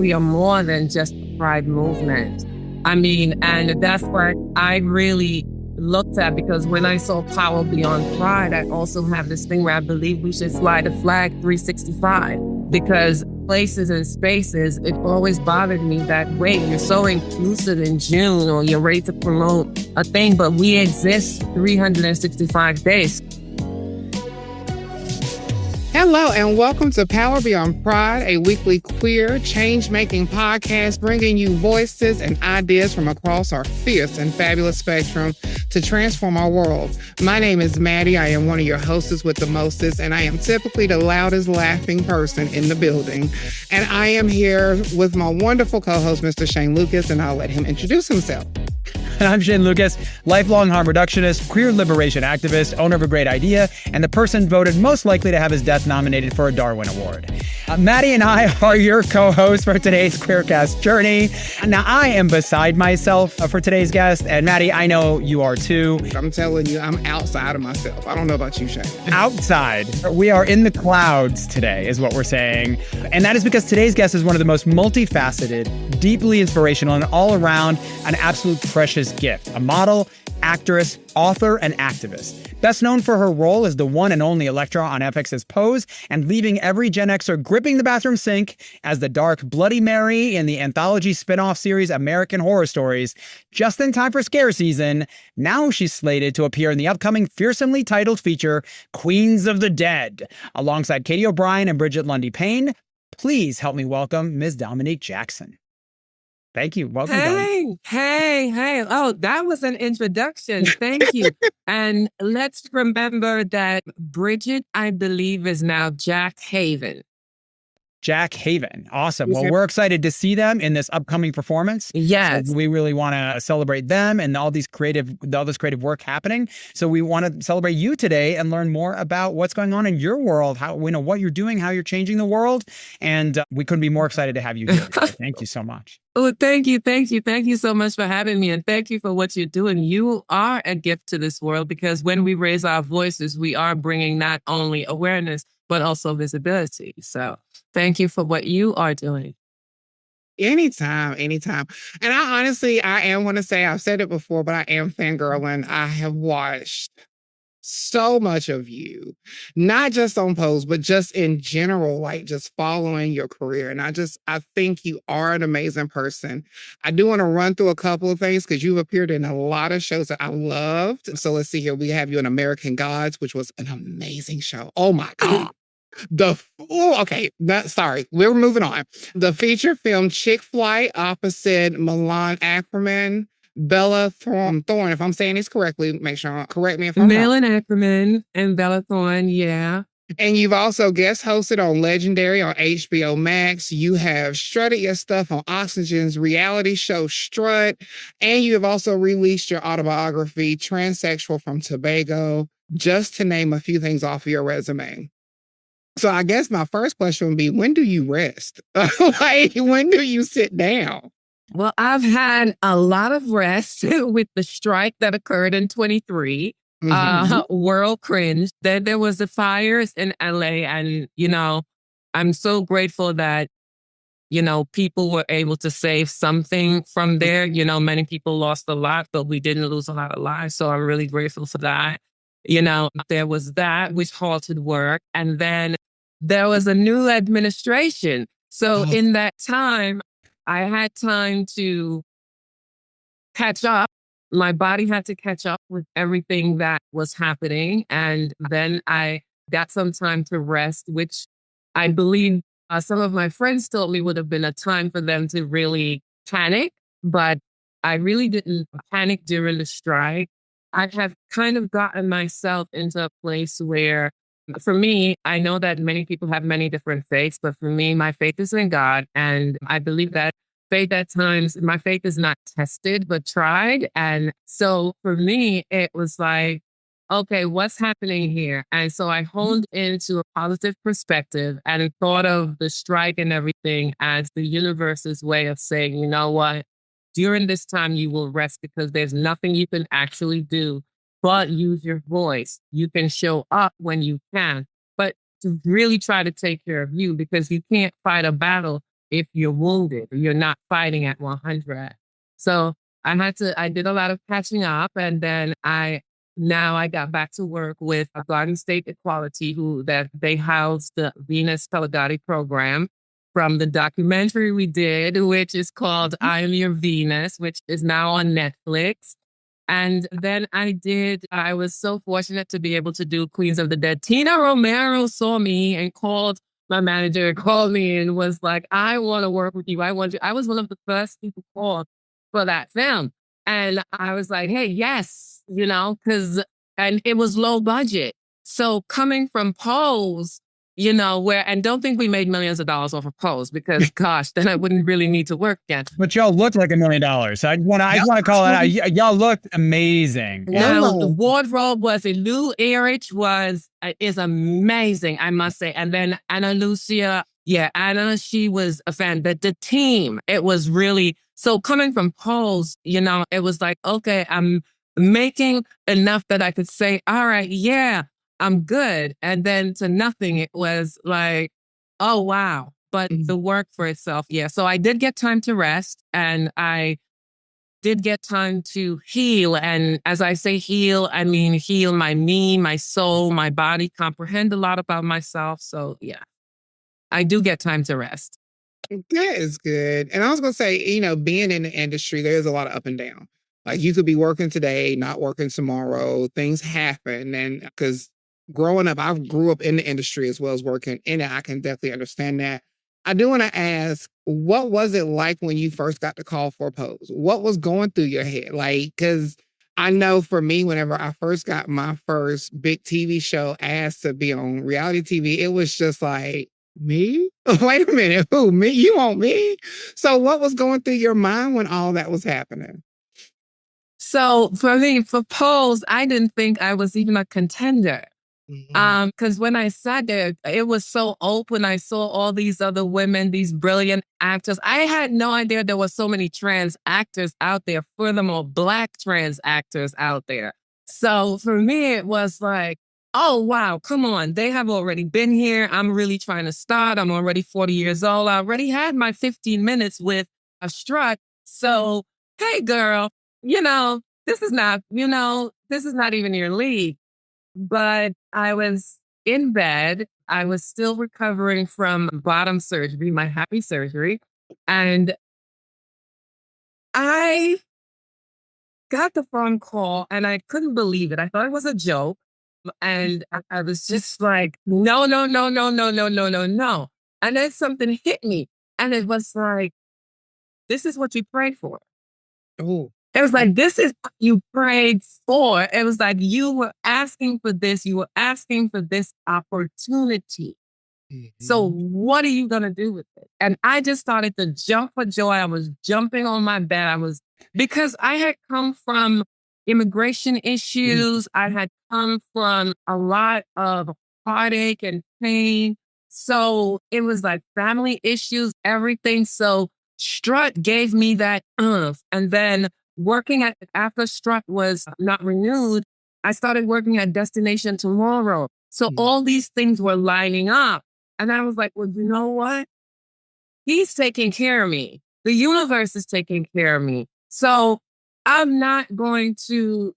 we are more than just the Pride movement. I mean, and that's what I really looked at, because when I saw Power Beyond Pride, I also have this thing where I believe we should fly the flag 365, because places and spaces, it always bothered me that, wait, you're so inclusive in June, or you're ready to promote a thing, but we exist 365 days. Hello and welcome to Power Beyond Pride, a weekly queer change-making podcast bringing you voices and ideas from across our fierce and fabulous spectrum to transform our world. My name is Mattie. I am one of your hostess with the mostest, and I am typically the loudest laughing person in the building. And I am here with my wonderful co-host, Mr. Shane Lukas, and I'll let him introduce himself. And I'm Shane Lukas, lifelong harm reductionist, queer liberation activist, owner of a great idea, and the person voted most likely to have his death nominated for a Darwin Award. Mattie and I are your co-hosts for today's Queercast journey. Now, I am beside myself for today's guest, and Mattie, I know you are too. I'm telling you, I'm outside of myself. I don't know about you, Shane. Outside. We are in the clouds today, is what we're saying. And that is because today's guest is one of the most multifaceted, deeply inspirational, and all around an absolute precious gift. A model, actress, author, and activist. Best known for her role as the one and only Elektra on FX's Pose, and leaving every Gen Xer gripping the bathroom sink as the dark Bloody Mary in the anthology spin-off series American Horror Stories. Just in time for scare season, now she's slated to appear in the upcoming fearsomely titled feature Queens of the Dead, alongside Katie O'Brien and Bridget Lundy Payne. Please help me welcome Ms. Dominique Jackson. Thank you. Welcome. Hey. Oh, that was an introduction. Thank you. And let's remember that Bridget, I believe, is now Jack Haven. Jack Haven. Awesome. Well, we're excited to see them in this upcoming performance. Yes. So we really want to celebrate them and all this creative work happening. So we want to celebrate you today and learn more about what's going on in your world, how what you're doing, how you're changing the world. And we couldn't be more excited to have you here. Thank you so much. Oh, thank you. Thank you so much for having me. And thank you for what you're doing. You are a gift to this world, because when we raise our voices, we are bringing not only awareness, but also visibility. So thank you for what you are doing. Anytime. And I am going to say, I've said it before, but I am fangirling. I have watched so much of you, not just on Pose, but just in general, like just following your career. And I think you are an amazing person. I do want to run through a couple of things because you've appeared in a lot of shows that I loved. So let's see here. We have you in American Gods, which was an amazing show. Oh my God. We're moving on. The feature film Chick Flight opposite Milan Ackerman, Bella Thorne, if I'm saying this correctly, correct me if I'm wrong. Milan Ackerman and Bella Thorne, yeah. And you've also guest hosted on Legendary on HBO Max. You have strutted your stuff on Oxygen's reality show Strut. And you have also released your autobiography, Transsexual from Tobago, just to name a few things off of your resume. So I guess my first question would be, when do you rest? When do you sit down? Well, I've had a lot of rest with the strike that occurred in 23. World cringe. Then there was the fires in LA. And, I'm so grateful that, people were able to save something from there. Many people lost a lot, but we didn't lose a lot of lives. So I'm really grateful for that. There was that, which halted work. And then there was a new administration. So in that time, I had time to catch up. My body had to catch up with everything that was happening. And then I got some time to rest, which I believe some of my friends told me would have been a time for them to really panic. But I really didn't panic during the strike. I have kind of gotten myself into a place where, for me, I know that many people have many different faiths, but for me, my faith is in God. And I believe that faith at times, my faith is not tested, but tried. And so for me, it was like, okay, what's happening here? And so I honed into a positive perspective and thought of the strike and everything as the universe's way of saying, you know what? During this time, you will rest because there's nothing you can actually do but use your voice. You can show up when you can, but to really try to take care of you, because you can't fight a battle if you're wounded, you're not fighting at 100. So I did a lot of catching up, and then now I got back to work with Garden State Equality, they housed the Venus Pelagati program from the documentary we did, which is called I Am Your Venus, which is now on Netflix. And then I was so fortunate to be able to do Queens of the Dead. Tina Romero saw me and my manager called me and was like, I want to work with you. I was one of the first people called for that film. And I was like, hey, yes, and it was low budget. So coming from Pose, and don't think we made millions of dollars off of Pose, because gosh, then I wouldn't really need to work again. But y'all looked like $1 million. So I want to call it out. Y'all looked amazing. Now the wardrobe Lou Erich is amazing, I must say. And then Anna Lucia, Anna, she was a fan. The team, it was really, so coming from Pose, it was like, okay, I'm making enough that I could say, all right, yeah, I'm good. And then to nothing, it was like, oh, wow. But the work for itself, yeah. So I did get time to rest, and I did get time to heal. And as I say heal, I mean heal my me, my soul, my body, comprehend a lot about myself. So yeah, I do get time to rest. That is good. And I was going to say, being in the industry, there's a lot of up and down. Like you could be working today, not working tomorrow. Things happen. And because growing up, I grew up in the industry as well as working in it. I can definitely understand that. I do want to ask, what was it like when you first got the call for Pose? What was going through your head? Like, because I know for me, whenever I first got my first big TV show asked to be on reality TV, it was just like, me? Wait a minute, who, me? You want me? So what was going through your mind when all that was happening? So for me, for Pose, I didn't think I was even a contender. Because when I sat there, it was so open. I saw all these other women, these brilliant actors. I had no idea there were so many trans actors out there, furthermore, Black trans actors out there. So for me, it was like, oh, wow, come on. They have already been here. I'm really trying to start. I'm already 40 years old. I already had my 15 minutes with a strut. So, hey, girl, this is not even your league. But I was in bed. I was still recovering from bottom surgery, my happy surgery. And I got the phone call and I couldn't believe it. I thought it was a joke. And I was just like, no, no, no, no, no, no, no, no, no. And then something hit me. And it was like, this is what you prayed for. Oh. It was like, this is what you prayed for. It was like, you were asking for this. You were asking for this opportunity. So what are you going to do with it? And I just started to jump for joy. I was jumping on my bed. Because I had come from immigration issues. I had come from a lot of heartache and pain. So it was like family issues, everything. So Strut gave me that oomph. And then after Strut was not renewed, I started working at Destination Tomorrow. So all these things were lining up. And I was like, well, you know what? He's taking care of me. The universe is taking care of me. So I'm not going to,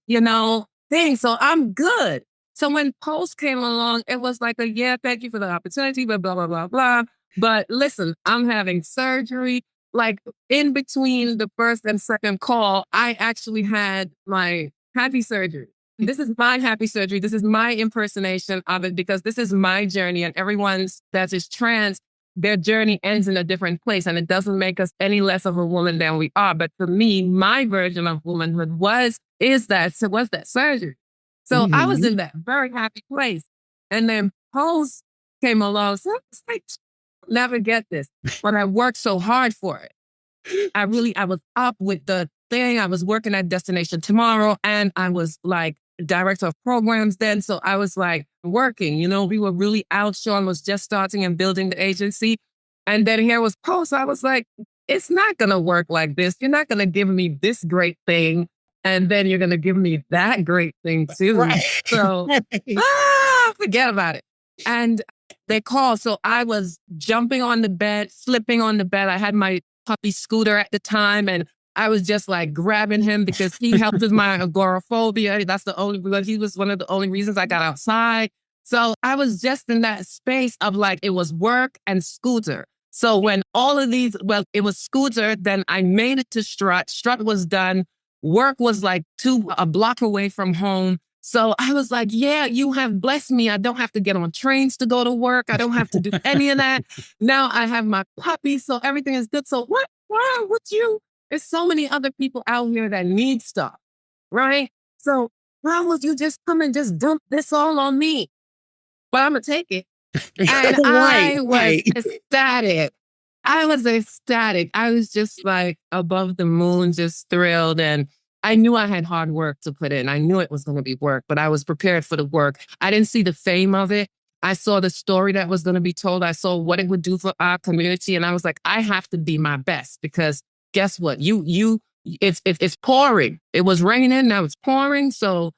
think. So I'm good. So when Pose came along, it was like thank you for the opportunity, but blah, blah, blah, blah. But listen, I'm having surgery. Like in between the first and second call, I actually had my happy surgery. This is my happy surgery. This is my impersonation of it, because this is my journey, and everyone's that is trans, their journey ends in a different place, and it doesn't make us any less of a woman than we are. But for me, my version of womanhood was that surgery. So I was in that very happy place. And then Pose came along. So I was like, never get this. But I worked so hard for it. I was up with the thing. I was working at Destination Tomorrow, and I was like director of programs then. So I was like working, we were really out. Sean was just starting and building the agency. And then here was Pose. I was like, it's not going to work like this. You're not going to give me this great thing, and then you're going to give me that great thing too. Right. So forget about it. And they called. So I was jumping on the bed, flipping on the bed. I had my puppy Scooter at the time, and I was just like grabbing him because he helped with my agoraphobia. Because he was one of the only reasons I got outside. So I was just in that space of like, it was work and Scooter. So when all of these, well, it was Scooter, then I made it to Strut. Strut was done. Work was like a block away from home. So I was like, yeah, you have blessed me. I don't have to get on trains to go to work. I don't have to do any of that. Now I have my puppy, so everything is good. So what? Wow, what you? There's so many other people out here that need stuff, right? So why would you just come and just dump this all on me? But I'm going to take it. And I was ecstatic. I was ecstatic. I was just like above the moon, just thrilled. And I knew I had hard work to put in. I knew it was going to be work, but I was prepared for the work. I didn't see the fame of it. I saw the story that was going to be told. I saw what it would do for our community. And I was like, I have to be my best, because guess what? It's pouring. It was raining. Now it's pouring. So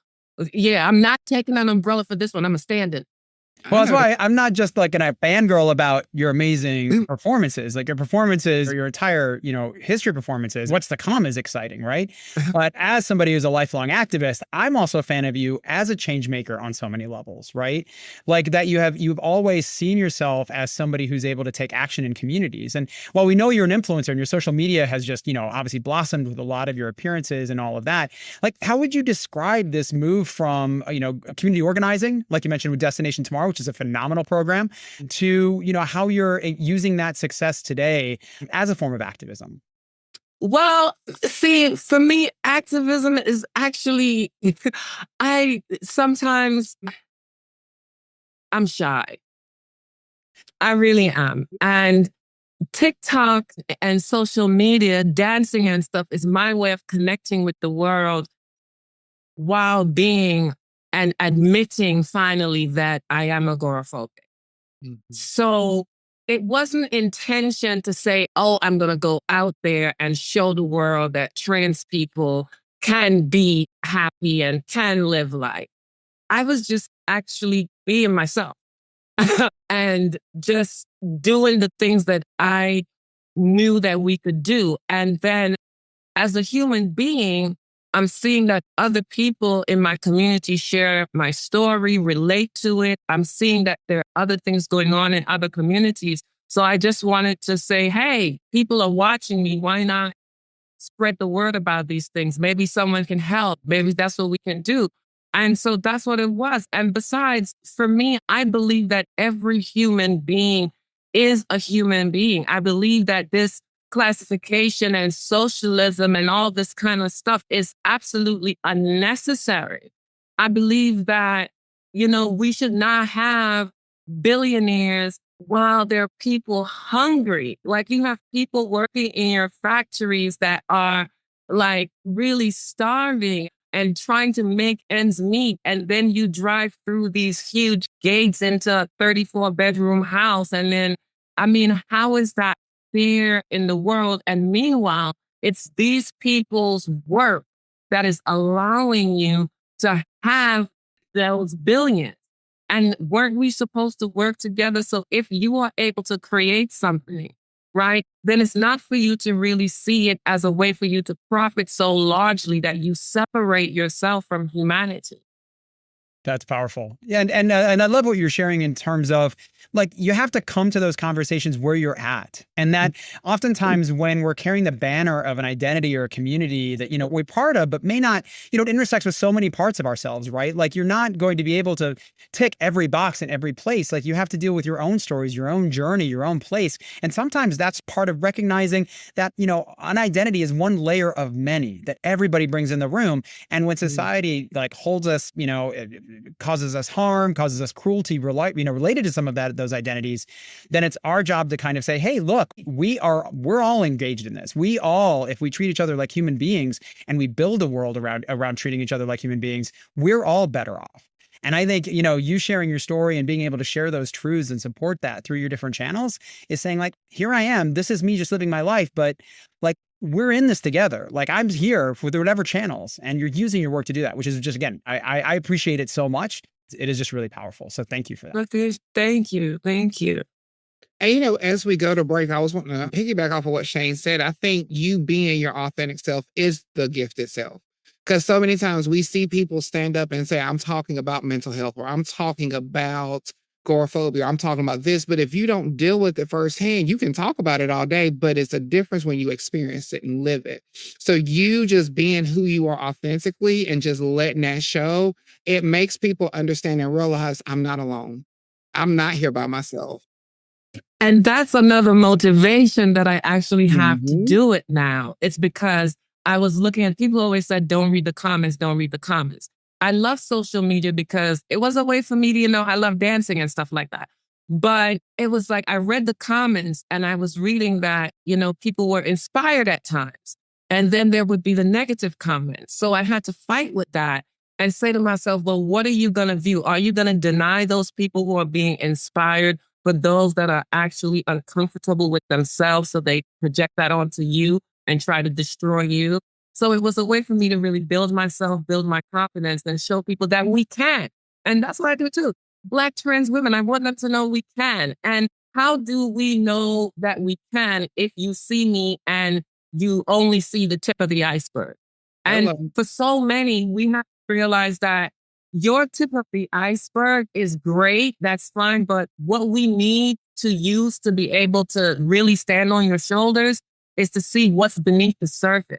yeah, I'm not taking an umbrella for this one. I'm standing. Well, that's why I'm not just like a fangirl about your amazing performances. Like your performances, or your entire, history performances, what's to come is exciting, right? But as somebody who's a lifelong activist, I'm also a fan of you as a change maker on so many levels, right? Like that you've always seen yourself as somebody who's able to take action in communities. And while we know you're an influencer and your social media has just, obviously blossomed with a lot of your appearances and all of that, like how would you describe this move from, community organizing, like you mentioned with Destination Tomorrow, which is a phenomenal program, to, how you're using that success today as a form of activism? Well, see, for me, activism is actually, I'm shy. I really am. And TikTok and social media, dancing and stuff is my way of connecting with the world while being and admitting finally that I am agoraphobic. So it wasn't intention to say, oh, I'm going to go out there and show the world that trans people can be happy and can live life. I was just actually being myself and just doing the things that I knew that we could do. And then as a human being, I'm seeing that other people in my community share my story, relate to it. I'm seeing that there are other things going on in other communities. So I just wanted to say, hey, people are watching me. Why not spread the word about these things? Maybe someone can help. Maybe that's what we can do. And so that's what it was. And besides, for me, I believe that every human being is a human being. I believe that this classification and socialism and all this kind of stuff is absolutely unnecessary. I believe that, we should not have billionaires while there are people hungry. Like you have people working in your factories that are like really starving and trying to make ends meet. And then you drive through these huge gates into a 34-bedroom house. And then, how is that fair in the world? And meanwhile, it's these people's work that is allowing you to have those billions. And weren't we supposed to work together? So if you are able to create something, right, then it's not for you to really see it as a way for you to profit so largely that you separate yourself from humanity. That's powerful. Yeah, and I love what you're sharing in terms of like you have to come to those conversations where you're at, and that oftentimes when we're carrying the banner of an identity or a community that we're part of, but may not it intersects with so many parts of ourselves, right? Like you're not going to be able to tick every box in every place. Like you have to deal with your own stories, your own journey, your own place, and sometimes that's part of recognizing that an identity is one layer of many that everybody brings in the room, and when society like holds us, causes us harm, causes us cruelty, related to some of those identities, then it's our job to kind of say, hey, look, we're all engaged in this. We all, if we treat each other like human beings and we build a world around treating each other like human beings, we're all better off. And I think, you sharing your story and being able to share those truths and support that through your different channels is saying like, here I am, this is me just living my life, but like, we're in this together. Like I'm here for whatever channels and you're using your work to do that, which is just, again, I appreciate it so much. It is just really powerful. So thank you for that. Lukas, thank you. Thank you. And, as we go to break, I was wanting to piggyback off of what Shane said. I think you being your authentic self is the gift itself. Because so many times we see people stand up and say, I'm talking about mental health, or I'm talking about agoraphobia, I'm talking about this. But if you don't deal with it firsthand, you can talk about it all day, but it's a difference when you experience it and live it. So you just being who you are authentically and just letting that show, it makes people understand and realize I'm not alone. I'm not here by myself. And that's another motivation that I actually have to do it now. It's because I was looking at, people always said, don't read the comments, don't read the comments. I love social media because it was a way for me to, I love dancing and stuff like that. But it was like, I read the comments and I was reading that, people were inspired at times. And then there would be the negative comments. So I had to fight with that and say to myself, well, what are you going to view? Are you going to deny those people who are being inspired, but those that are actually uncomfortable with themselves, so they project that onto you and try to destroy you? So it was a way for me to really build myself, build my confidence, and show people that we can. And that's what I do too. Black trans women, I want them to know we can. And how do we know that we can if you see me and you only see the tip of the iceberg? And for so many, we have to realize that your tip of the iceberg is great. That's fine. But what we need to use to be able to really stand on your shoulders is to see what's beneath the surface.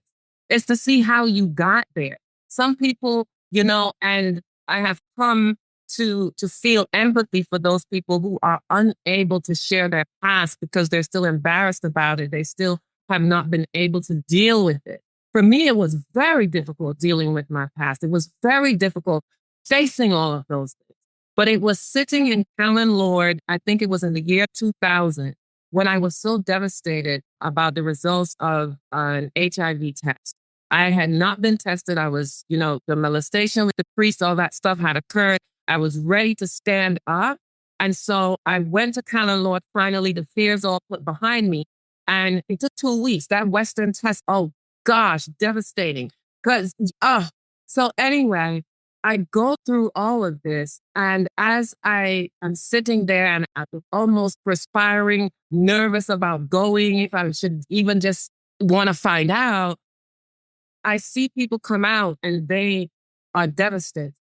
It's to see how you got there. Some people, and I have come to feel empathy for those people who are unable to share their past because they're still embarrassed about it. They still have not been able to deal with it. For me, it was very difficult dealing with my past. It was very difficult facing all of those things. But it was sitting in Callan Lord, I think it was in the year 2000, when I was so devastated about the results of an HIV test. I had not been tested. I was, the molestation with the priest, all that stuff had occurred. I was ready to stand up. And so I went to Callan Lord, finally, the fears all put behind me. And it took 2 weeks. That Western test, oh gosh, devastating. So anyway, I go through all of this, and as I am sitting there and I'm almost perspiring, nervous about going, if I should even just want to find out, I see people come out and they are devastated.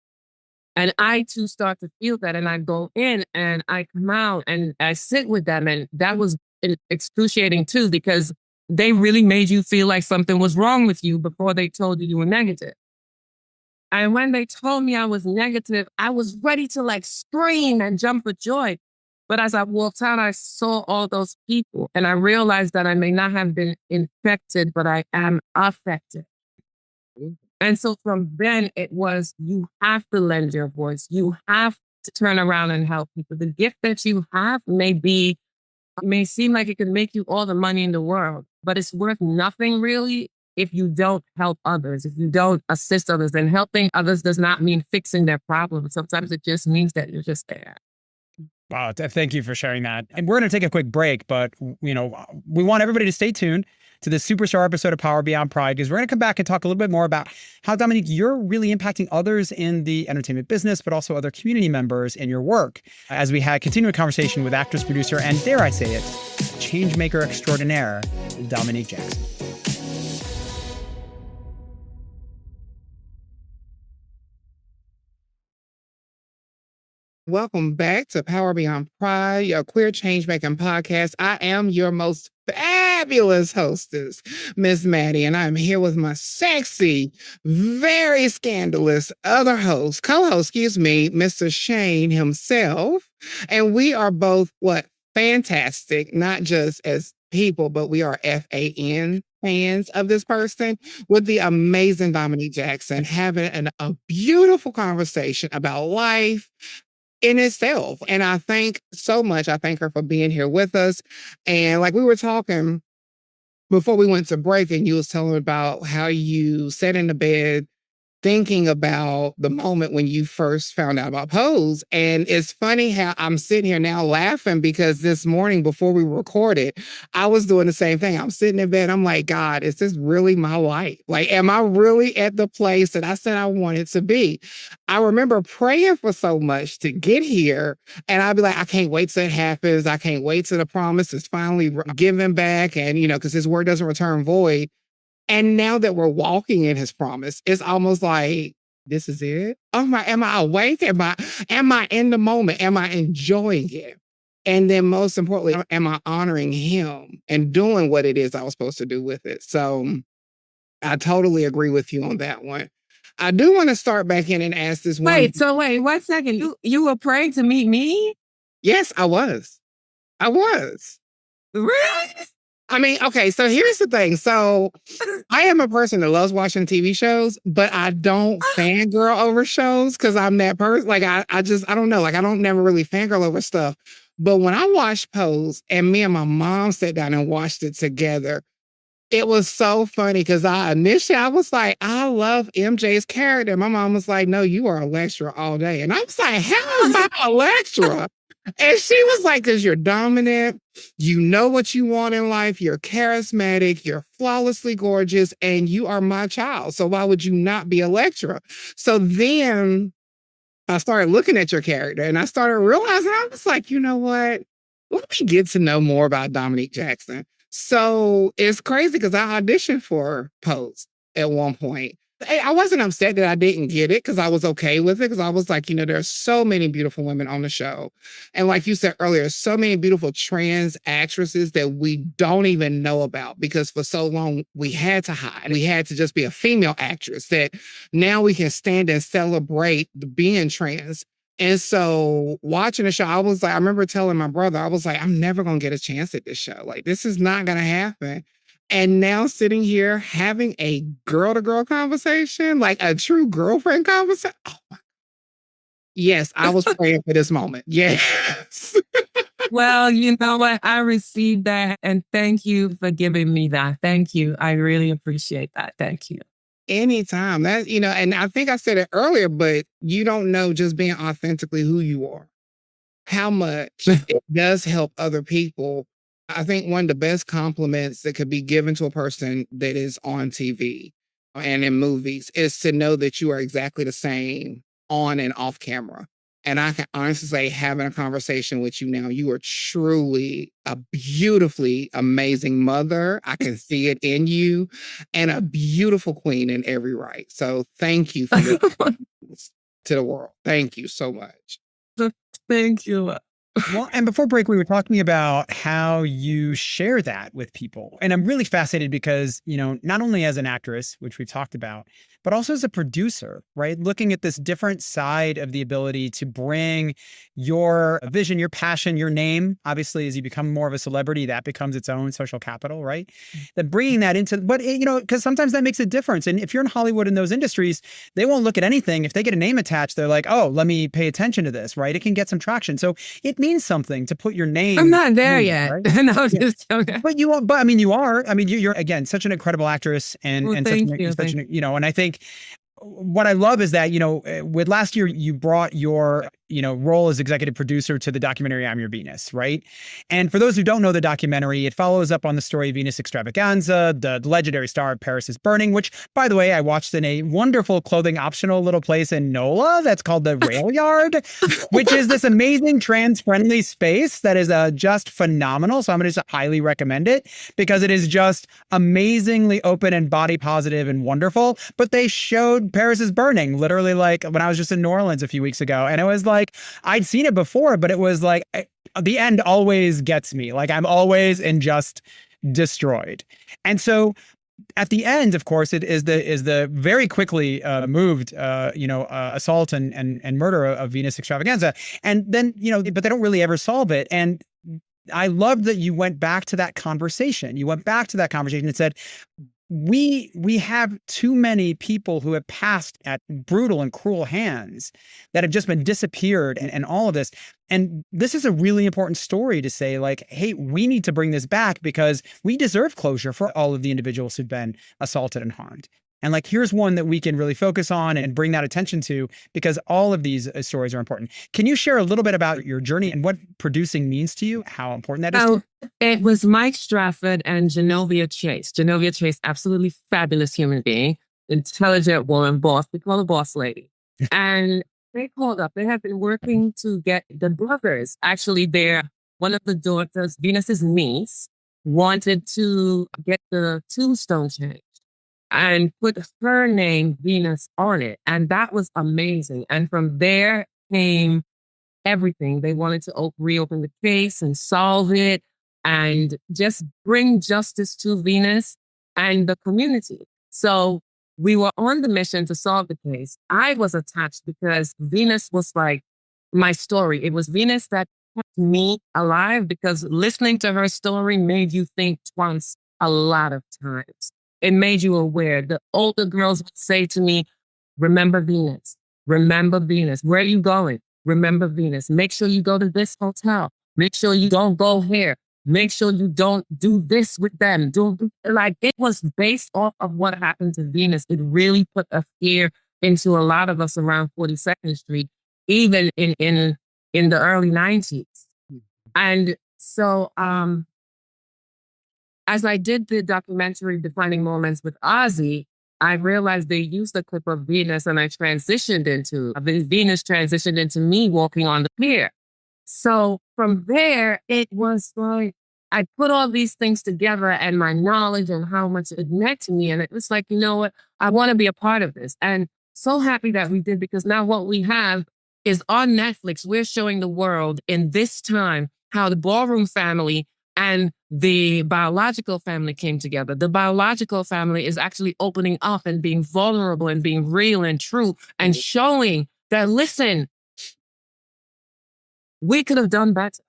And I too start to feel that, and I go in and I come out and I sit with them, and that was excruciating too, because they really made you feel like something was wrong with you before they told you were negative. And when they told me I was negative, I was ready to scream and jump for joy. But as I walked out, I saw all those people and I realized that I may not have been infected, but I am affected. And so from then it was, you have to lend your voice. You have to turn around and help people. The gift that you have may seem like it could make you all the money in the world, but it's worth nothing really if you don't help others, if you don't assist others. And helping others does not mean fixing their problems. Sometimes it just means that you're just there. Wow. Thank you for sharing that. And we're going to take a quick break, but we want everybody to stay tuned to this superstar episode of Power Beyond Pride, because we're going to come back and talk a little bit more about how, Dominique, you're really impacting others in the entertainment business, but also other community members in your work, as we had continued conversation with actress, producer, and dare I say it, changemaker extraordinaire, Dominique Jackson. Welcome back to Power Beyond Pride, your queer change-making podcast. I am your most fabulous hostess, Miss Mattie, and I'm here with my sexy, very scandalous other host, co-host, Mr. Shane himself. And we are both, fantastic, not just as people, but we are FAN fans of this person, with the amazing Dominique Jackson, having a beautiful conversation about life in itself. And I thank her for being here with us. And like we were talking before we went to break, and you was telling me about how you sat in the bed thinking about the moment when you first found out about Pose. And it's funny how I'm sitting here now laughing because this morning before we recorded, I was doing the same thing. I'm sitting in bed. I'm like, God, is this really my life? Like, am I really at the place that I said I wanted to be? I remember praying for so much to get here. And I'd be like, I can't wait till it happens. I can't wait till the promise is finally given back. And, because his word doesn't return void. And now that we're walking in his promise, it's almost like, this is it. Am I awake? Am I in the moment? Am I enjoying it? And then most importantly, am I honoring him and doing what it is I was supposed to do with it? So I totally agree with you on that one. I do want to start back in and ask this one. Wait, 1 second. You were praying to meet me? Yes, I was. Really? I mean, okay, so here's the thing. So I am a person that loves watching TV shows, but I don't fangirl over shows because I'm that person. Like, I don't know. Like, I don't never really fangirl over stuff. But when I watched Pose and me and my mom sat down and watched it together, it was so funny because I was like, I love MJ's character. My mom was like, no, you are Electra all day. And I was like, how am I Electra? And she was like, because you're dominant, you know what you want in life, you're charismatic, you're flawlessly gorgeous, and you are my child. So why would you not be Electra? So then I started looking at your character and I started realizing, I was like, you know what? Let me get to know more about Dominique Jackson. So it's crazy because I auditioned for Pose at one point. I wasn't upset that I didn't get it because I was okay with it because I was like, there's so many beautiful women on the show. And like you said earlier, so many beautiful trans actresses that we don't even know about because for so long we had to hide. We had to just be a female actress that now we can stand and celebrate being trans. And so watching the show, I was like, I remember telling my brother, I was like, I'm never going to get a chance at this show. Like, this is not going to happen. And now sitting here having a girl-to-girl conversation, like a true girlfriend conversation. Oh my. Yes, I was praying for this moment. Yes. Well, you know what? I received that. And thank you for giving me that. Thank you. I really appreciate that. Thank you. Anytime. That, and I think I said it earlier, but you don't know just being authentically who you are, how much it does help other people. I think one of the best compliments that could be given to a person that is on TV and in movies is to know that you are exactly the same on and off camera. And I can honestly say, having a conversation with you now, you are truly a beautifully amazing mother. I can see it in you, and a beautiful queen in every right. So thank you for your to the world. Thank you so much. Thank you. Well, and before break, we were talking about how you share that with people. And I'm really fascinated because, not only as an actress, which we've talked about, but also as a producer, right? Looking at this different side of the ability to bring your vision, your passion, your name. Obviously, as you become more of a celebrity, that becomes its own social capital, right? That bringing that into, but because sometimes that makes a difference. And if you're in Hollywood in those industries, they won't look at anything. If they get a name attached, they're like, oh, let me pay attention to this, right? It can get some traction. So it means something to put your name. I'm not there yet. Right? No, just okay. But you are. But I mean, you are. I mean, you're again such an incredible actress, and Well, and thank such you. an, and I think what I love is that with last year you brought your role as executive producer to the documentary I'm Your Venus, right? And for those who don't know the documentary, it follows up on the story of Venus Extravaganza, the legendary star of Paris is Burning, which, by the way, I watched in a wonderful clothing optional little place in NOLA that's called the Rail Yard, which is this amazing trans-friendly space that is just phenomenal. So I'm going to just highly recommend it because it is just amazingly open and body positive and wonderful. But they showed Paris is Burning literally like when I was just in New Orleans a few weeks ago. And it was like, I'd seen it before, but it was like the end always gets me. Like I'm always in just destroyed. And so at the end, of course, it is the very quickly moved, assault and murder of Venus Extravaganza. And then, but they don't really ever solve it. And I loved that you went back to that conversation. You went back to that conversation and said, we have too many people who have passed at brutal and cruel hands that have just been disappeared and all of this. And this is a really important story to say, like, hey, we need to bring this back because we deserve closure for all of the individuals who've been assaulted and harmed. And like, here's one that we can really focus on and bring that attention to, because all of these stories are important. Can you share a little bit about your journey and what producing means to you, how important that is to you? It was Mike Strafford and Genovia Chase. Genovia Chase, absolutely fabulous human being, intelligent woman, boss. We call her boss lady. And they called up. They have been working to get the brothers. Actually, one of the daughters, Venus's niece, wanted to get the tombstone changed and put her name, Venus, on it. And that was amazing. And from there came everything. They wanted to reopen the case and solve it and just bring justice to Venus and the community. So we were on the mission to solve the case. I was attached because Venus was like my story. It was Venus that kept me alive, because listening to her story made you think twice a lot of times. It made you aware. The older girls would say to me, remember Venus, remember Venus. Where are you going? Remember Venus. Make sure you go to this hotel. Make sure you don't go here. Make sure you don't do this with them. Like, it was based off of what happened to Venus. It really put a fear into a lot of us around 42nd Street, even in the early 90s. And so as I did the documentary Defining Moments with Ozzy, I realized they used the clip of Venus, and Venus transitioned into me walking on the pier. So from there, it was like, I put all these things together and my knowledge and how much it meant to me. And it was like, you know what? I want to be a part of this. And so happy that we did, because now what we have is on Netflix. We're showing the world in this time how the ballroom family and the biological family came together. The biological family is actually opening up and being vulnerable and being real and true and showing that, listen, we could have done better.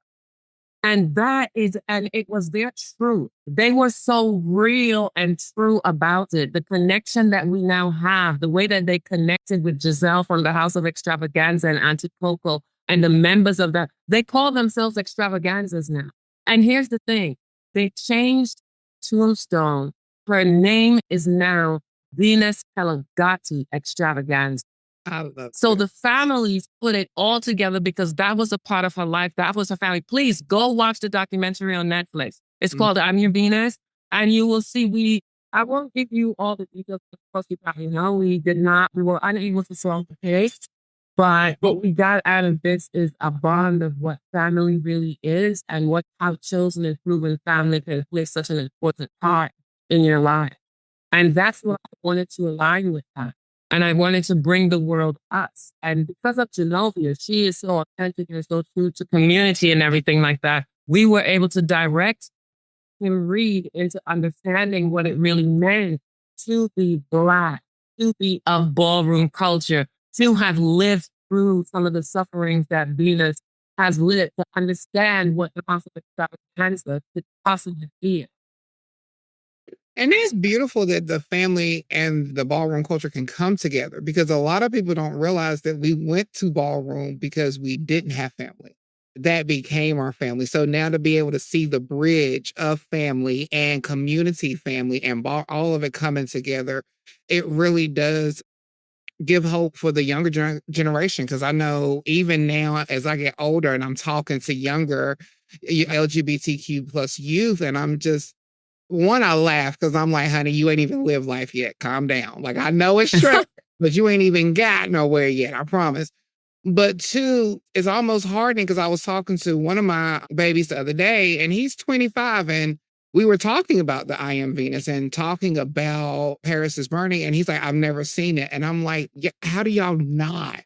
And it was their truth. They were so real and true about it. The connection that we now have, the way that they connected with Giselle from the House of Extravaganza and Auntie Coco and the members of that, they call themselves extravaganzas now. And here's the thing. They changed tombstone. Her name is now Venus Pelagatti Extravaganza. So the families put it all together because that was a part of her life. That was her family. Please go watch the documentary on Netflix. It's called I'm Your Venus. And you will see I won't give you all the details because you probably know we were unable to solve the case. But what we got out of this is a bond of what family really is and how chosen and proven family can play such an important part in your life. And that's what I wanted to align with that. And I wanted to bring the world us. And because of Genovia, she is so authentic and so true to community and everything like that, we were able to direct him Reed into understanding what it really meant to be Black, to be of ballroom culture, to have lived through some of the sufferings that Venus has lived, to understand what the possible extravaganza could possibly be. And it's beautiful that the family and the ballroom culture can come together, because a lot of people don't realize that we went to ballroom because we didn't have family. That became our family. So now to be able to see the bridge of family and community family and all of it coming together, it really does give hope for the younger generation. Because I know even now as I get older and I'm talking to younger LGBTQ plus youth, and I'm just, I laugh because I'm like, honey, you ain't even lived life yet. Calm down. Like, I know it's true, but you ain't even got nowhere yet. I promise. But two, it's almost hardening because I was talking to one of my babies the other day, and he's 25, and we were talking about the I Am Venus and talking about Paris is Burning, and he's like, I've never seen it. And I'm like, yeah, how do y'all not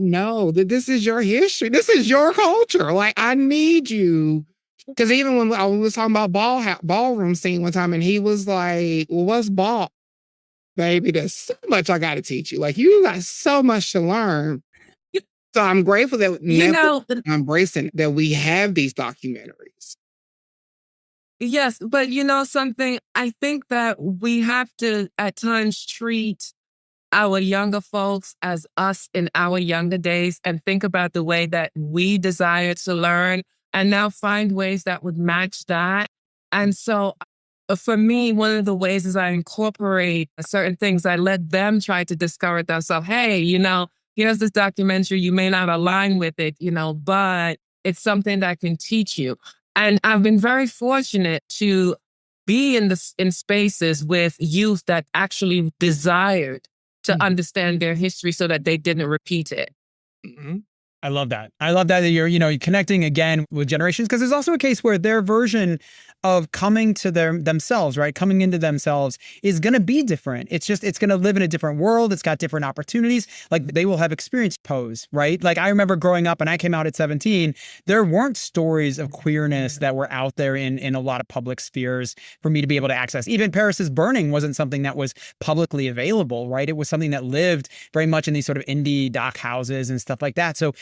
know that this is your history? This is your culture. Like, I need you. Because even when I was talking about ballroom scene one time, and he was like, well, what's ball? Baby, there's so much I got to teach you. Like, you got so much to learn. So I'm grateful that Netflix embracing that we have these documentaries. Yes, but you know something? I think that we have to at times treat our younger folks as us in our younger days and think about the way that we desire to learn and now find ways that would match that. And so for me, one of the ways is I incorporate certain things. I let them try to discover themselves. Hey, here's this documentary. You may not align with it, but it's something that can teach you. And I've been very fortunate to be in spaces with youth that actually desired to understand their history so that they didn't repeat it. Mm-hmm. I love that. I love that you're connecting again with generations, because there's also a case where their version of coming to themselves, right? Coming into themselves is going to be different. It's going to live in a different world. It's got different opportunities. Like they will have experienced pose, right? Like I remember growing up and I came out at 17, there weren't stories of queerness that were out there in a lot of public spheres for me to be able to access. Even Paris's Burning wasn't something that was publicly available, right? It was something that lived very much in these sort of indie doc houses and stuff like that. So,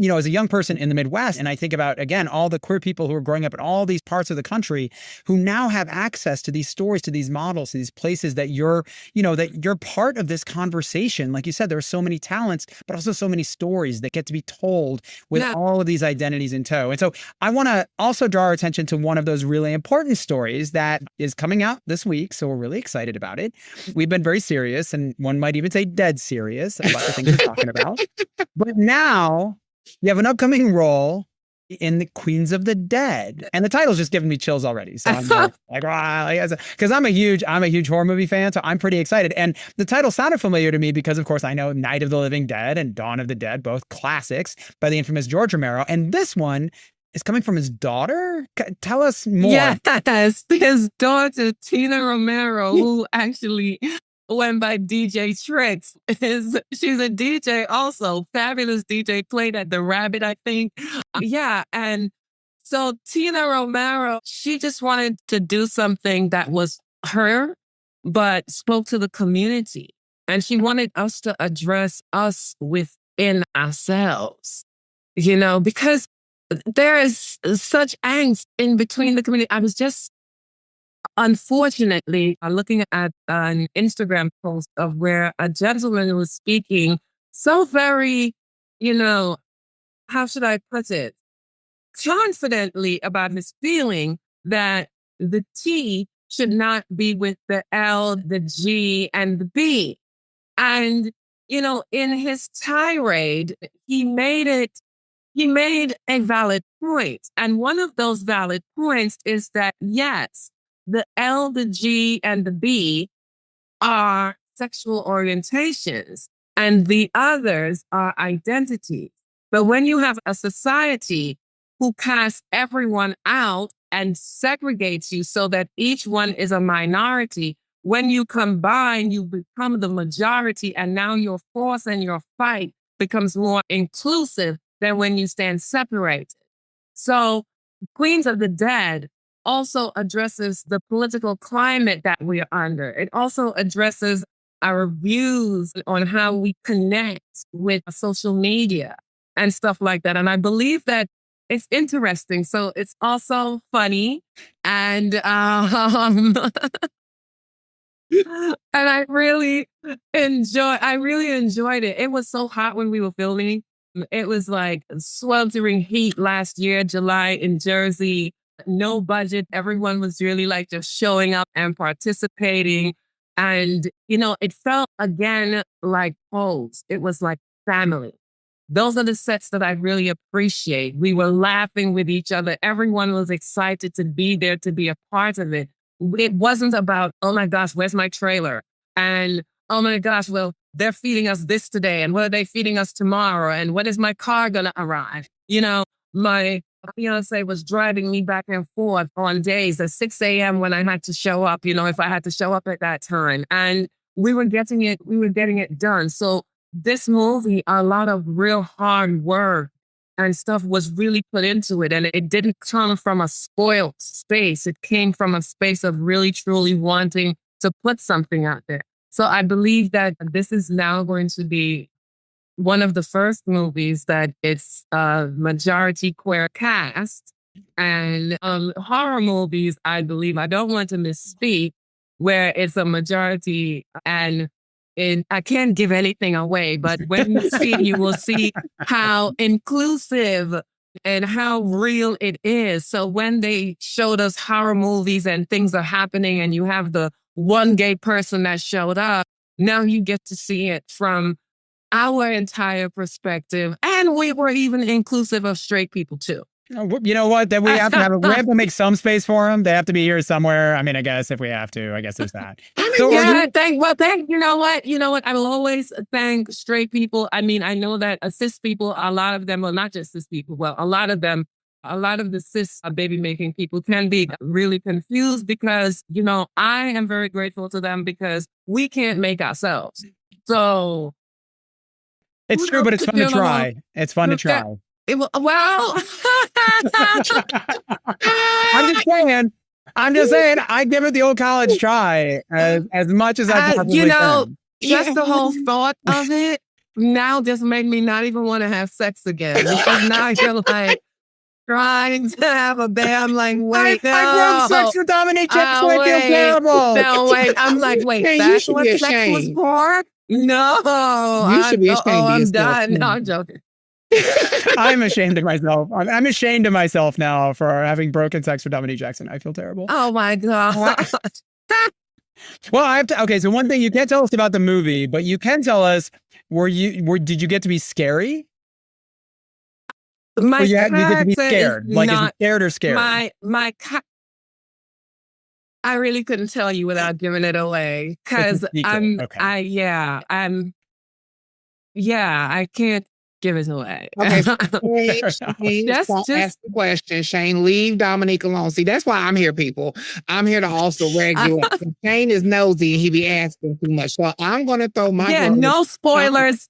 as a young person in the Midwest, and I think about, again, all the queer people who are growing up in all these parts of the country who now have access to these stories, to these models, to these places that you're part of this conversation. Like you said, there are so many talents, but also so many stories that get to be told with all of these identities in tow. And so I want to also draw our attention to one of those really important stories that is coming out this week. So we're really excited about it. We've been very serious, and one might even say dead serious about the things we're talking about. But now you have an upcoming role in the Queens of the Dead, and the title's just giving me chills already. So I'm because I'm a huge horror movie fan, so I'm pretty excited. And the title sounded familiar to me because, of course, I know Night of the Living Dead and Dawn of the Dead, both classics by the infamous George Romero, and this one is coming from his daughter. Tell us more. Yes, his daughter Tina Romero, who actually went by DJ Tricks. She's a DJ also, fabulous DJ, played at the Rabbit, I think. And so Tina Romero, she just wanted to do something that was her, but spoke to the community. And she wanted us to address us within ourselves, because there is such angst in between the community. I was just unfortunately, looking at an Instagram post of where a gentleman was speaking so very, how should I put it, confidently about his feeling that the T should not be with the L, the G, and the B. And, in his tirade, he made a valid point. And one of those valid points is that, yes, the L, the G, and the B are sexual orientations, and the others are identities. But when you have a society who casts everyone out and segregates you so that each one is a minority, when you combine, you become the majority, and now your force and your fight becomes more inclusive than when you stand separated. So Queens of the Dead also addresses the political climate that we are under. It also addresses our views on how we connect with social media and stuff like that. And I believe that it's interesting. So it's also funny, and and I really enjoyed it. It was so hot when we were filming. It was like sweltering heat last year, July in Jersey. No budget. Everyone was really like just showing up and participating. And, it felt again like Pose. It was like family. Those are the sets that I really appreciate. We were laughing with each other. Everyone was excited to be there, to be a part of it. It wasn't about, oh my gosh, where's my trailer? And oh my gosh, well, they're feeding us this today. And what are they feeding us tomorrow? And when is my car going to arrive? My fiance was driving me back and forth on days at 6 a.m. when I had to show up, if I had to show up at that time. And we were getting it done. So this movie, a lot of real hard work and stuff was really put into it. And it didn't come from a spoiled space. It came from a space of really, truly wanting to put something out there. So I believe that this is now going to be one of the first movies that it's a majority queer cast. And horror movies, I believe, I don't want to misspeak, where it's a majority, and I can't give anything away, but when you see, you will see how inclusive and how real it is. So when they showed us horror movies and things are happening and you have the one gay person that showed up, now you get to see it from our entire perspective. And we were even inclusive of straight people too. You know what? Then we have to make some space for them. They have to be here somewhere. I mean, I guess if we have to, I guess there's that. So you know what? I will always thank straight people. I mean, I know that cis people, a lot of them, well, not just cis people, well, a lot of the cis baby making people can be really confused because, I am very grateful to them because we can't make ourselves. So it's true, but it's fun to try. It's fun to try. Well, I'm just saying, I give it the old college try as much as I possibly can. Just the whole thought of it now just made me not even want to have sex again. Because now you're like trying to have a baby. I'm like, wait, no. I broke sex with Dominique Jackson. I feel terrible. No, wait. I'm like, wait, that's what sex was for? No. You should be ashamed of yourself. I'm done. No, I'm joking. I'm ashamed of myself. I'm ashamed of myself now for having broken sex with Dominique Jackson. I feel terrible. Oh my God. Well, I have to. Okay, so one thing you can't tell us about the movie, but you can tell us: did you get to be scary? My you get to be scared. Like, is it scared or scary? I really couldn't tell you without giving it away because I can't give it away. Okay, just ask the question. Shane, leave Dominique alone. See, that's why I'm here, people. I'm here to also regulate. Shane is nosy and he be asking too much. So I'm going to throw my no spoilers.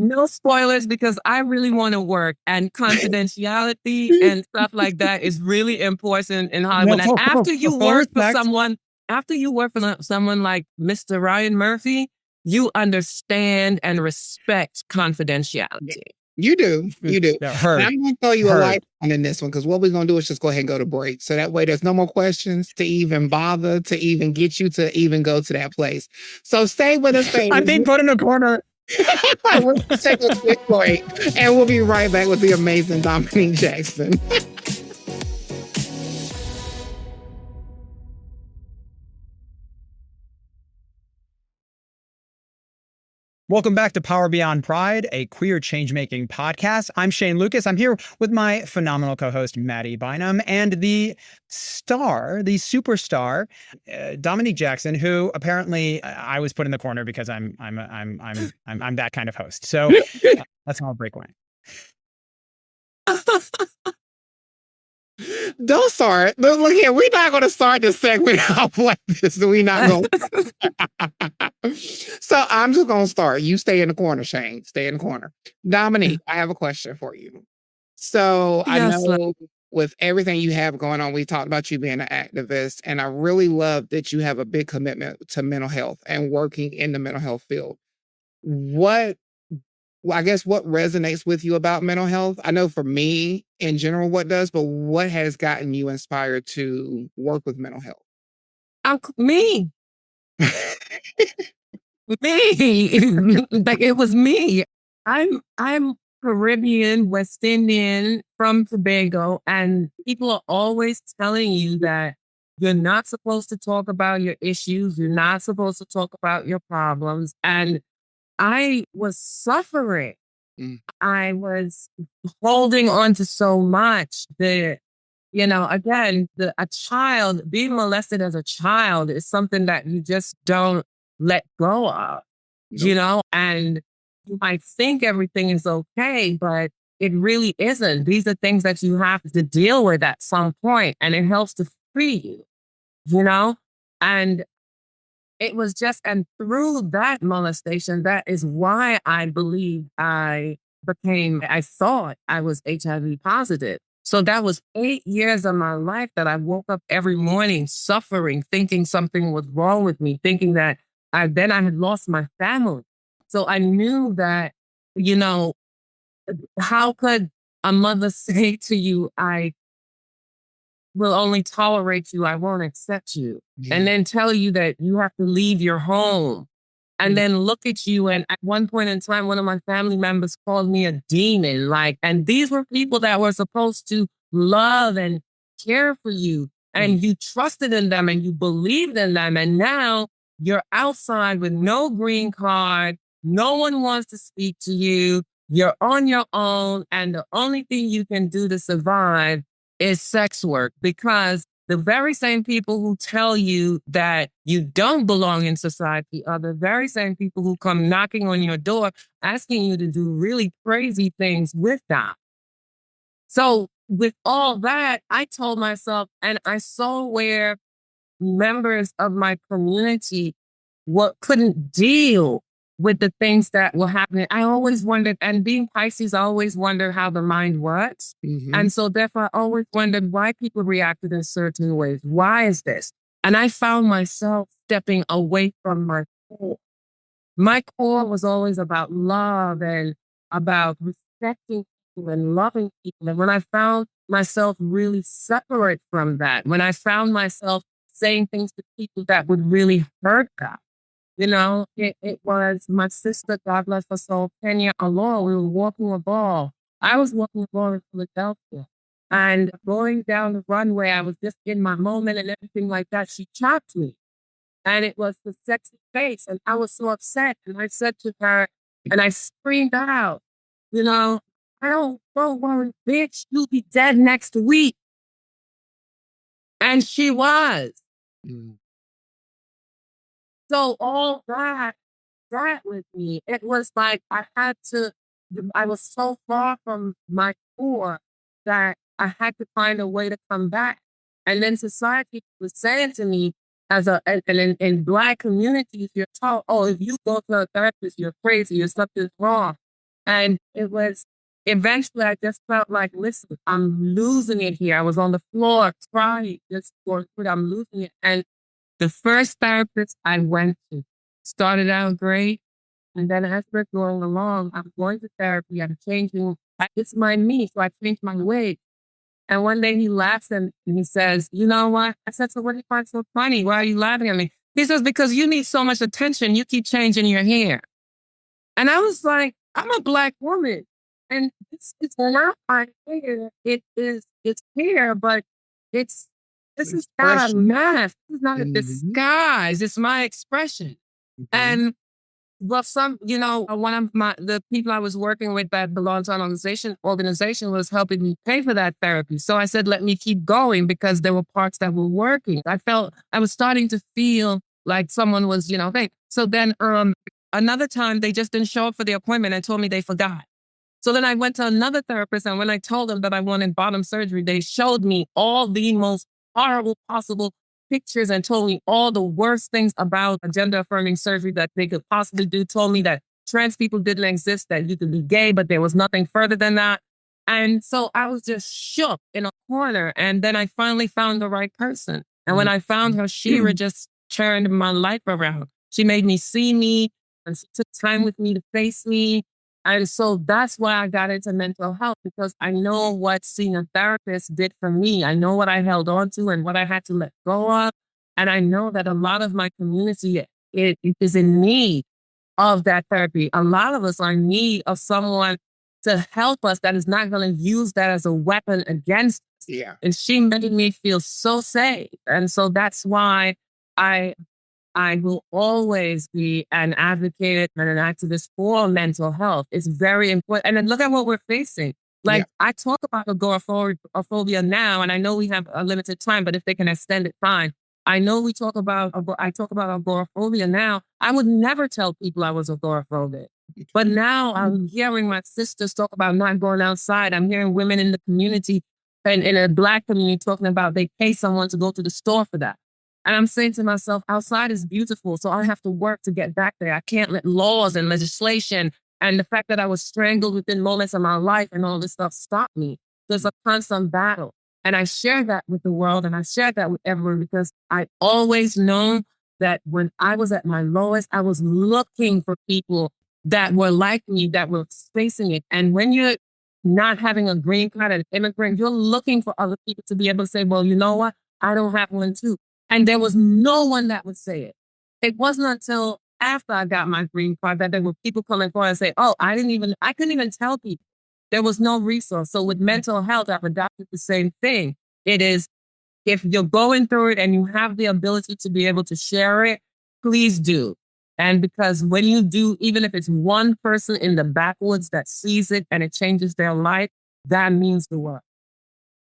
No spoilers because I really want to work, and confidentiality and stuff like that is really important in Hollywood. And after you work for someone like Mr. Ryan Murphy, you understand and respect confidentiality. You do. I'm going to throw you a lifeline in this one because what we're going to do is just go ahead and go to break. So that way there's no more questions to even bother, to even get you to even go to that place. So stay with us, baby. I'm being put in a corner. We'll take a quick break and we'll be right back with the amazing Dominique Jackson. Welcome back to Power Beyond Pride, a queer change-making podcast. I'm Shane Lukas. I'm here with my phenomenal co-host, Mattie Bynum, and the superstar, Dominique Jackson, who apparently I was put in the corner because I'm that kind of host. So that's how I'll break away. Don't start. Look here, we're not going to start this segment off like this. We're not going to. So I'm just going to start. You stay in the corner, Shane. Stay in the corner. Dominique, I have a question for you. So I know with everything you have going on, we talked about you being an activist, and I really love that you have a big commitment to mental health and working in the mental health field. What resonates with you about mental health? I know for me in general what does, but what has gotten you inspired to work with mental health? Me. Me. Like it was me. I'm Caribbean, West Indian, from Tobago, and people are always telling you that you're not supposed to talk about your issues. You're not supposed to talk about your problems. And I was suffering. I was holding on to so much that, a child, being molested as a child is something that you just don't let go of, and you might think everything is okay, but it really isn't. These are things that you have to deal with at some point, and it helps to free you, and it was just, and through that molestation, that is why I believe I thought I was HIV positive. So that was 8 years of my life that I woke up every morning suffering, thinking something was wrong with me, thinking that I had lost my family. So I knew that, how could a mother say to you, I will only tolerate you, I won't accept you, and then tell you that you have to leave your home and then look at you. And at one point in time, one of my family members called me a demon. And these were people that were supposed to love and care for you. And you trusted in them and you believed in them. And now you're outside with no green card. No one wants to speak to you. You're on your own. And the only thing you can do to survive is sex work, because the very same people who tell you that you don't belong in society are the very same people who come knocking on your door, asking you to do really crazy things with that. So with all that, I told myself, and I saw where members of my community couldn't deal with the things that were happening. I always wondered, and being Pisces, I always wondered how the mind works. And so therefore, I always wondered why people reacted in certain ways. Why is this? And I found myself stepping away from my core. My core was always about love and about respecting people and loving people. And when I found myself really separate from that, when I found myself saying things to people that would really hurt them, it was my sister, God bless her soul, Kenya alone. We were walking a ball. I was walking a ball in Philadelphia. And going down the runway, I was just in my moment and everything like that. She chopped me. And it was the sexy face. And I was so upset. And I said to her, and I screamed out, I don't worry, bitch, you'll be dead next week. And she was. So all that with me, it was like I was so far from my core that I had to find a way to come back. And then society was saying to me, in Black communities, you're taught, oh, if you go to a therapist, you're crazy, or something's wrong. And it was, eventually I just felt like, listen, I'm losing it here. I was on the floor crying, I'm losing it. And the first therapist I went to started out great. And then as we're going along, I'm going to therapy. I'm changing. It's me. So I changed my ways. And one day he laughs and he says, you know what? I said, so what do you find so funny? Why are you laughing at me? He says, because you need so much attention. You keep changing your hair. And I was like, I'm a Black woman. And it's not my hair. It's hair, but this is not a mask. This is not a disguise. It's my expression. And one of the people I was working with that belonged to an organization was helping me pay for that therapy. So I said, let me keep going, because there were parts that were working. I was starting to feel like someone was, hey. So then another time they just didn't show up for the appointment and told me they forgot. So then I went to another therapist, and when I told them that I wanted bottom surgery, they showed me all the most horrible possible pictures and told me all the worst things about a gender-affirming surgery that they could possibly do. Told me that trans people didn't exist, that you could be gay, but there was nothing further than that. And so I was just shook in a corner. And then I finally found the right person. And when I found her, Shira just turned my life around. She made me see me, and she took time with me to face me. And so that's why I got into mental health, because I know what seeing a therapist did for me. I know what I held on to and what I had to let go of. And I know that a lot of my community is in need of that therapy. A lot of us are in need of someone to help us that is not going to use that as a weapon against us. Yeah. And she made me feel so safe. And so that's why I will always be an advocate and an activist for mental health. It's very important. And then look at what we're facing. I talk about agoraphobia now, and I know we have a limited time, but if they can extend it, fine. I know I talk about agoraphobia now. I would never tell people I was agoraphobic. But now I'm hearing my sisters talk about not going outside. I'm hearing women in the community and in a Black community talking about they pay someone to go to the store for that. And I'm saying to myself, outside is beautiful, so I have to work to get back there. I can't let laws and legislation and the fact that I was strangled within moments of my life and all this stuff stop me. There's a constant battle. And I share that with the world, and I share that with everyone, because I always known that when I was at my lowest, I was looking for people that were like me, that were facing it. And when you're not having a green card and immigrant, you're looking for other people to be able to say, well, you know what? I don't have one too. And there was no one that would say it. It wasn't until after I got my green card that there were people coming forward and say, oh, I couldn't even tell people. There was no resource. So with mental health, I've adopted the same thing. It is, if you're going through it and you have the ability to be able to share it, please do. And because when you do, even if it's one person in the backwoods that sees it and it changes their life, that means the world.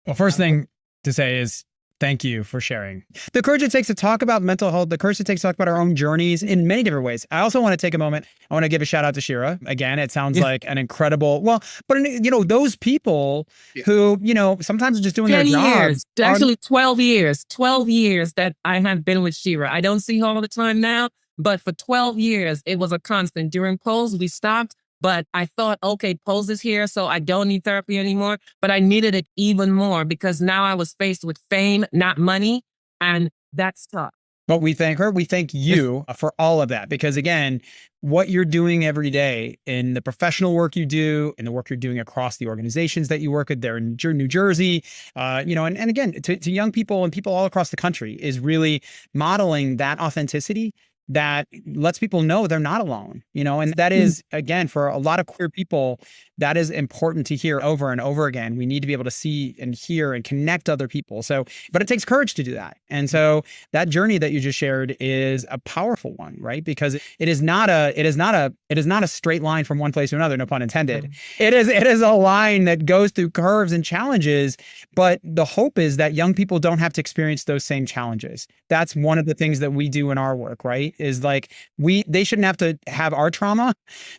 Well, first thing to say is thank you for sharing. The courage it takes to talk about mental health, the courage it takes to talk about our own journeys in many different ways. I also want to take a moment. I want to give a shout out to Shira. Again, it sounds like an incredible, those people who, sometimes are just doing their 10 years, jobs. actually 12 years that I have been with Shira. I don't see her all the time now, but for 12 years, it was a constant. During polls, we stopped. But I thought, okay, polls is here, so I don't need therapy anymore. But I needed it even more because now I was faced with fame, not money. And that's tough. But we thank her. We thank you for all of that. Because again, what you're doing every day in the professional work you do, and the work you're doing across the organizations that you work with there in New Jersey, and again, to young people and people all across the country is really modeling that authenticity that lets people know they're not alone, and that is, again, for a lot of queer people, that is important to hear over and over again. We need to be able to see and hear and connect other people. So, but it takes courage to do that. And so that journey that you just shared is a powerful one, right? Because it is not a straight line from one place to another, no pun intended. It is a line that goes through curves and challenges, but the hope is that young people don't have to experience those same challenges. That's one of the things that we do in our work, right? Is like they shouldn't have to have our trauma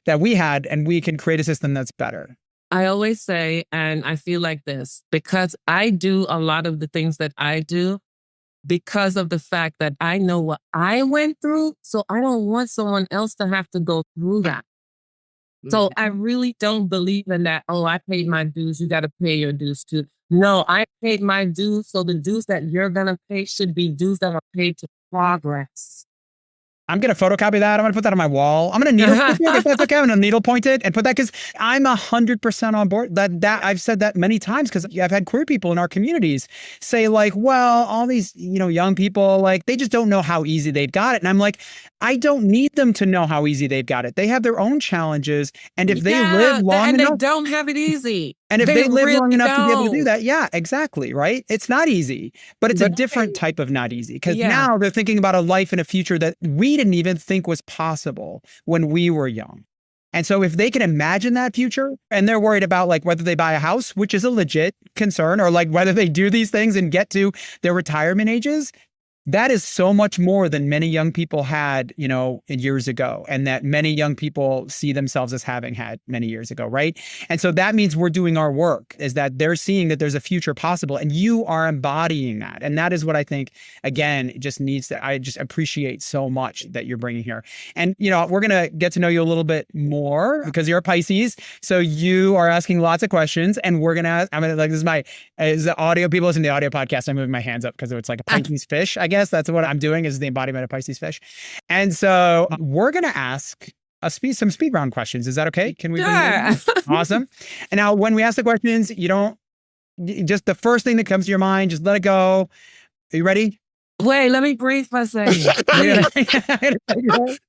that we had, and we can create a system that's better. I always say, and I feel like this, because I do a lot of the things that I do because of the fact that I know what I went through. So I don't want someone else to have to go through that. So I really don't believe in that. Oh, I paid my dues. You got to pay your dues too. No, I paid my dues. So the dues that you're going to pay should be dues that are paid to progress. I'm going to photocopy that. I'm going to put that on my wall. I'm going to needle point it, if that's okay. I'm going to needle point it and put that, because I'm 100% on board. That I've said that many times, because I've had queer people in our communities say like, well, all these, young people, like, they just don't know how easy they've got it. And I'm like, I don't need them to know how easy they've got it. They have their own challenges. And if they live long enough, they don't have it easy. And if they live long enough to be able to do that, yeah, exactly, right? It's not easy, but it's a different type of not easy, because now they're thinking about a life and a future that we didn't even think was possible when we were young. And so if they can imagine that future, and they're worried about like whether they buy a house, which is a legit concern, or like whether they do these things and get to their retirement ages, that is so much more than many young people had, years ago, and that many young people see themselves as having had many years ago, right? And so that means we're doing our work, is that they're seeing that there's a future possible, and you are embodying that. And that is what I think, again, I just appreciate so much that you're bringing here. And, we're going to get to know you a little bit more because you're a Pisces. So you are asking lots of questions, and as the audio people listen to the audio podcast, I'm moving my hands up because it's like a Pisces fish, I guess. That's what I'm doing, is the embodiment of Pisces fish. And so we're going to ask some speed round questions. Is that okay? Can we? Sure. Awesome. And now when we ask the questions, just the first thing that comes to your mind, just let it go. Are you ready? Wait, let me breathe for a second.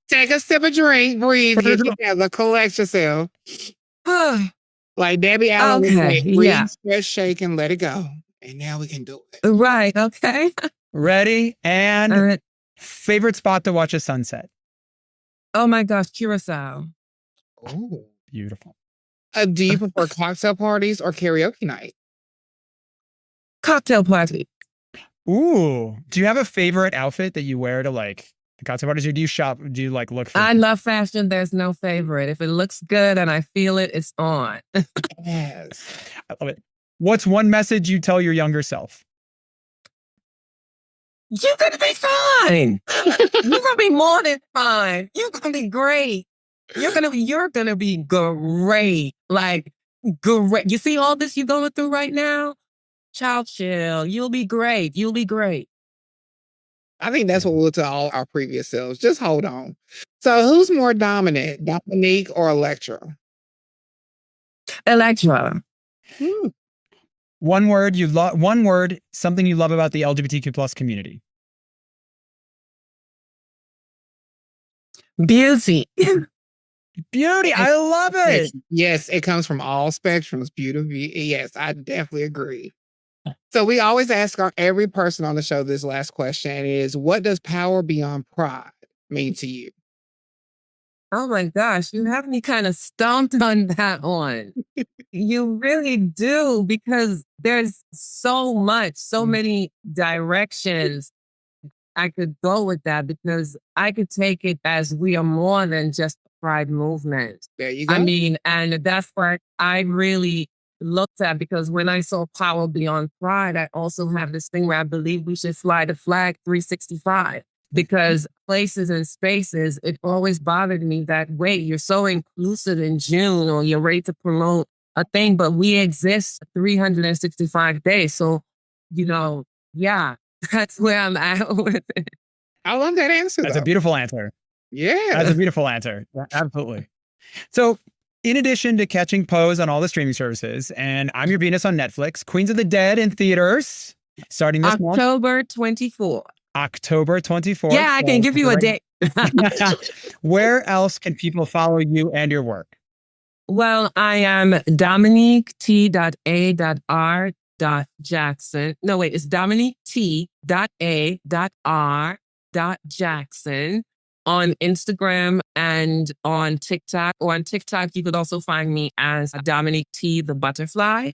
Take a sip of drink, breathe, get together, collect yourself. Like Debbie Allen would say, breathe, stretch, shake, and let it go. And now we can do it. Right, okay. Ready? And favorite spot to watch a sunset? Oh my gosh, Curacao. Oh, beautiful. Do you prefer cocktail parties or karaoke night? Cocktail party. Ooh. Do you have a favorite outfit that you wear to like the cocktail parties, or do you shop? Do you like look for? I love fashion. There's no favorite. If it looks good and I feel it, it's on. Yes. I love it. What's one message you tell your younger self? You're going to be fine. You're going to be more than fine. You're going to be great. You're going to be great. Like, great. You see all this you're going through right now? Child chill. You'll be great. You'll be great. I think that's what we'll tell all our previous selves. Just hold on. So who's more dominant, Dominique or Electra? Electra. One word, something you love about the LGBTQ+ community. Beauty. Beauty. I love it. Yes, it comes from all spectrums. Beauty. Yes, I definitely agree. So we always ask every person on the show this last question is, what does power beyond pride mean to you? Oh my gosh, you have me kind of stumped on that one. You really do, because there's so much, so many directions I could go with that, because I could take it as we are more than just a pride movement. There you go. I mean, and that's what I really looked at, because when I saw power beyond pride, I also have this thing where I believe we should fly the flag 365, because places and spaces, it always bothered me that, wait, you're so inclusive in June, or you're ready to promote a thing, but we exist 365 days. So, yeah, that's where I'm at with it. I love that answer. That's a beautiful answer. Yeah. That's a beautiful answer. Absolutely. So, in addition to catching Pose on all the streaming services, and I'm Your Venus on Netflix, Queens of the Dead in theaters starting this month. October 24th. October 24th. Yeah, I can give you a date. Where else can people follow you and your work? Well, I am Dominique T.A.R. Jackson. No, wait, it's Dominique T.A.R. Jackson on Instagram and on TikTok. Or on TikTok, you could also find me as Dominique T. the Butterfly.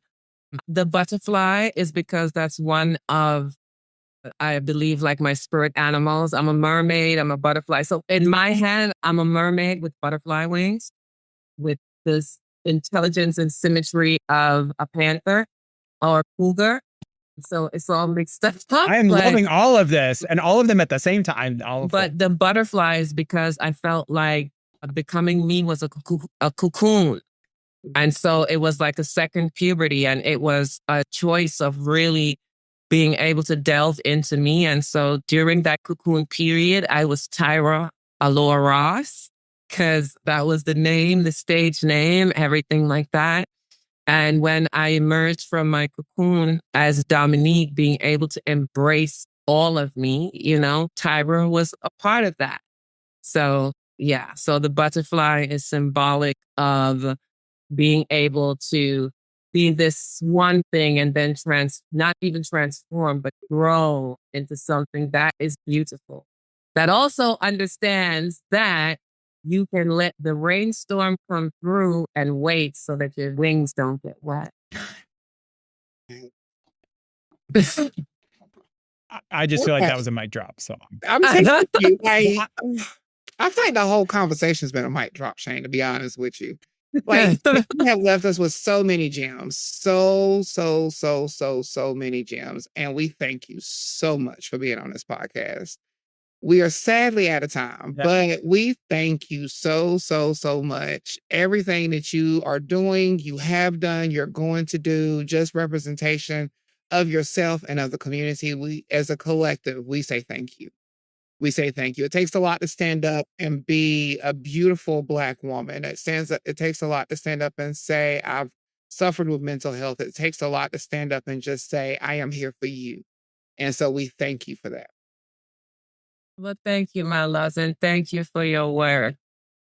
The butterfly is because that's one of, I believe, like my spirit animals. I'm a mermaid, I'm a butterfly. So in my head, I'm a mermaid with butterfly wings, with this intelligence and symmetry of a panther or a cougar. So it's all mixed up. I am loving all of this, and all of them at the same time. But the butterflies, because I felt like becoming me was a cocoon. And so it was like a second puberty, and it was a choice of really being able to delve into me. And so during that cocoon period, I was Tyra Alora Ross, because that was the name, the stage name, everything like that. And when I emerged from my cocoon as Dominique, being able to embrace all of me, Tyra was a part of that. So, yeah. So the butterfly is symbolic of being able to be this one thing and then not even transform, but grow into something that is beautiful. That also understands that you can let the rainstorm come through and wait so that your wings don't get wet. I just feel like that was a mic drop. So I'm taking you. I think the whole conversation's been a mic drop, Shane, to be honest with you. Like, you have left us with so many gems. So many gems. And we thank you so much for being on this podcast. We are sadly out of time, but we thank you so much. Everything that you are doing, you have done, you're going to do, just representation of yourself and of the community. We, as a collective, we say thank you. We say thank you. It takes a lot to stand up and be a beautiful Black woman. It takes a lot to stand up and say, I've suffered with mental health. It takes a lot to stand up and just say, I am here for you. And so we thank you for that. Well, thank you, my loves, and thank you for your work.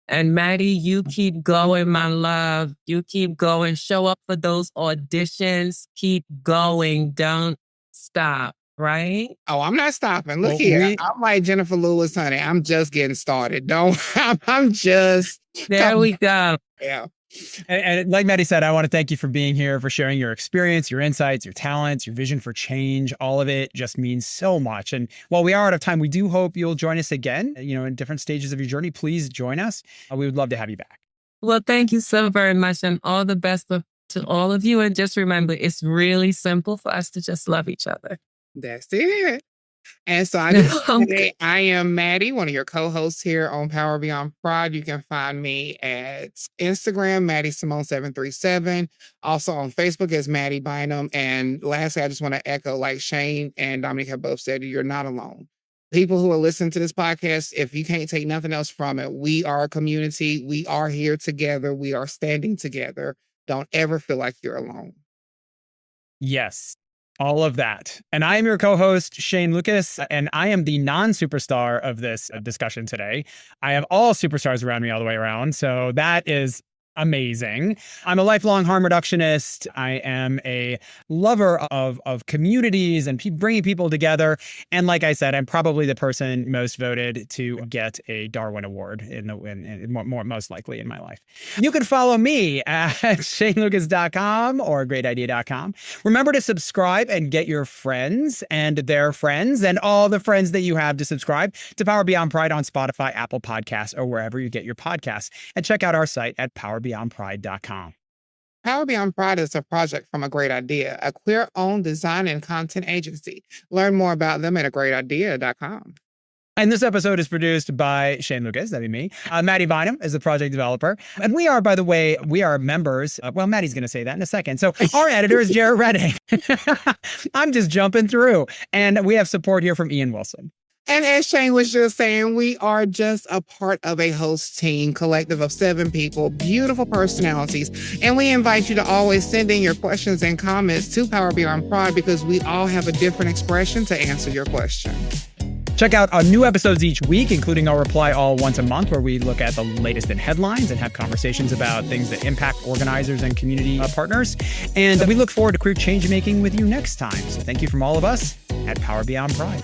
And Mattie, you keep going, my love. You keep going. Show up for those auditions. Keep going. Don't stop, right? Oh, I'm not stopping. Look here. I'm like Jennifer Lewis, honey. I'm just getting started. I'm just. There we go. Yeah. And like Mattie said, I want to thank you for being here, for sharing your experience, your insights, your talents, your vision for change. All of it just means so much. And while we are out of time, we do hope you'll join us again, in different stages of your journey. Please join us. We would love to have you back. Well, thank you so very much, and all the best to all of you. And just remember, it's really simple for us to just love each other. That's it. And so I am Mattie, one of your co-hosts here on Power Beyond Pride. You can find me at Instagram, Mattie Simone 737. Also on Facebook as Mattie Bynum. And lastly, I just want to echo, like Shane and Dominique have both said, you're not alone. People who are listening to this podcast, if you can't take nothing else from it, we are a community. We are here together. We are standing together. Don't ever feel like you're alone. Yes. All of that. And I am your co-host, Shane Lukas, and I am the non-superstar of this discussion today. I have all superstars around me all the way around, so that is amazing. I'm a lifelong harm reductionist. I am a lover of communities and bringing people together. And like I said, I'm probably the person most voted to get a Darwin Award most likely in my life. You can follow me at shanelukas.com or greatidea.com. Remember to subscribe and get your friends and their friends and all the friends that you have to subscribe to Power Beyond Pride on Spotify, Apple Podcasts, or wherever you get your podcasts. And check out our site at powerbeyondpride.com. Power Beyond Pride is a project from A Great Idea, a queer-owned design and content agency. Learn more about them at agreatidea.com. And this episode is produced by Shane Lukas, that'd be me. Mattie Bynum is the project developer. And we are, by the way, we are members. Well, Mattie's going to say that in a second. So our editor is Jarrett Redding. I'm just jumping through. And we have support here from Ian Wilson. And as Shane was just saying, we are just a part of a host team, collective of 7 people, beautiful personalities. And we invite you to always send in your questions and comments to Power Beyond Pride because we all have a different expression to answer your question. Check out our new episodes each week, including our Reply All once a month, where we look at the latest in headlines and have conversations about things that impact organizers and community partners. And we look forward to queer change making with you next time. So thank you from all of us at Power Beyond Pride.